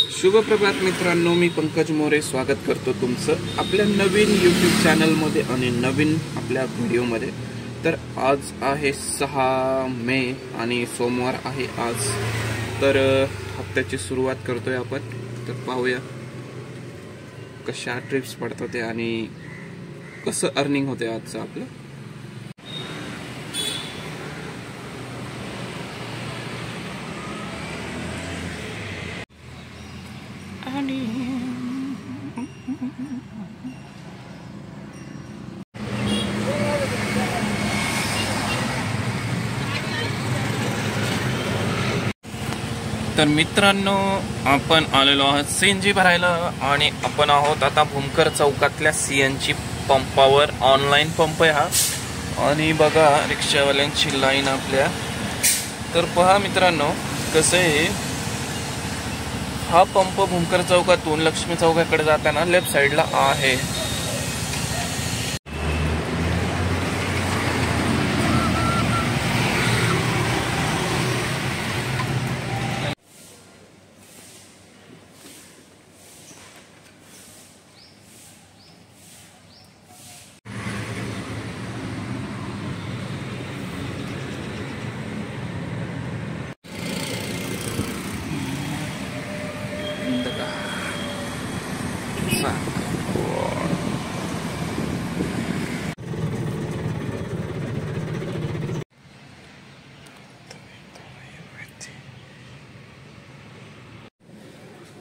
शुभ प्रभात मित्रांनो, मी पंकज मोरे स्वागत करतो तुमचं आपल्या नवीन यूट्यूब चॅनलमध्ये आणि नवीन आपल्या व्हिडिओमध्ये। तर आज आहे 6 मे आणि सोमवार आहे आज। तर हप्त्याची सुरुवात करतोय आपण। तर पाहूया कशा ट्रिप्स पडतात ते आणि कसं अर्निंग होते आजचं आपलं। तर मित्रांनो, आपण आलेलो आहोत सीएनजी भरायला आणि आपण आहोत आता भूमकर चौकातल्या सीएनजी पंपावर। ऑनलाईन पंप आहे हा आणि बघा रिक्षावाल्यांची लाईन आपल्या। तर पहा मित्रांनो कसं आहे, हा पंप भूमकर चौकातून लक्ष्मी चौकाकडे जाताना लेफ्ट साइडला आहे।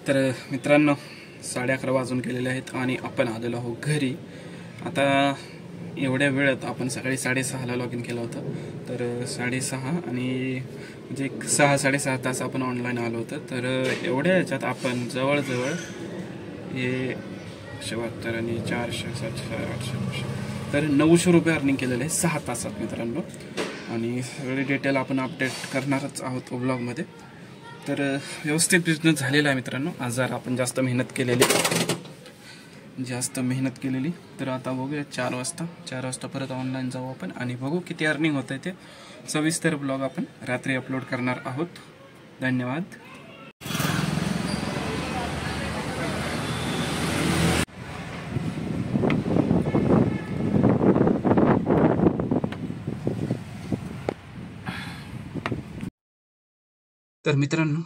तर मित्रांनो 11:30 वाजून गेलेले आहेत आणि आपण आलेलो आहोत घरी। आता एवढ्या वेळात आपण सकाळी 6:30ला लॉग इन केलं होतं। तर 6:30 आणि म्हणजे 6-6.5 तास आपण ऑनलाईन आलो होतं। तर एवढ्या ह्याच्यात आपण जवळजवळ हे 172 आणि 400 700 800 तर 900 रुपये अर्निंग केलेले आहे 6 तासात मित्रांनो। आणि सगळे डिटेल आपण अपडेट करणारच आहोत व्लॉगमध्ये। तर व्यवस्थित बिझनेस झालेला आहे मित्रांनो। आज जर आपण जास्त मेहनत केलेली तर आता बघूया 4 वाजता परत ऑनलाईन जाऊ आपण आणि बघू किती अर्निंग होत आहे ते। सविस्तर ब्लॉग आपण रात्री अपलोड करणार आहोत। धन्यवाद। तर मित्रांनो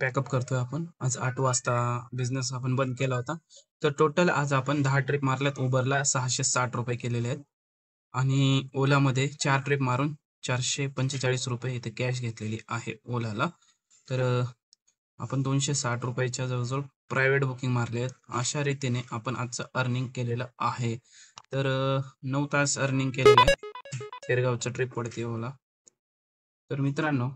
पॅकअप करतोय आपण। आज 8 वाजता बिझनेस आपण बंद केला होता। तर टोटल आज आपण 10 ट्रिप मारल्यात। उबरला 660 रुपये केलेले आहेत आणि ओलामध्ये 4 ट्रिप मारून 445 रुपये इथे कॅश घेतलेली आहे ओलाला। तर आपण 260 रुपयाच्या जवळजवळ प्रायव्हेट बुकिंग मारले आहेत। अशा रीतीने आपण आजचं अर्निंग केलेलं आहे। तर 9 तास अर्निंग केलेलं आहे। शेरगावचं ट्रिप पडते ओला। तर मित्रांनो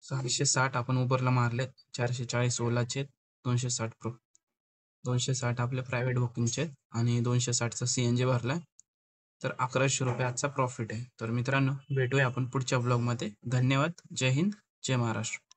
660 आपण उबरला मारले, 440 ओलाचे, 260 आपले प्रायव्हेट बुकिंगचे आणि 260चा सीएनजी भरलाय। तर 1100 रुपये आजचा प्रॉफिट आहे। तर मित्रांनो भेटूया आपण पुढच्या ब्लॉगमध्ये। धन्यवाद। जय हिंद, जय महाराष्ट्र।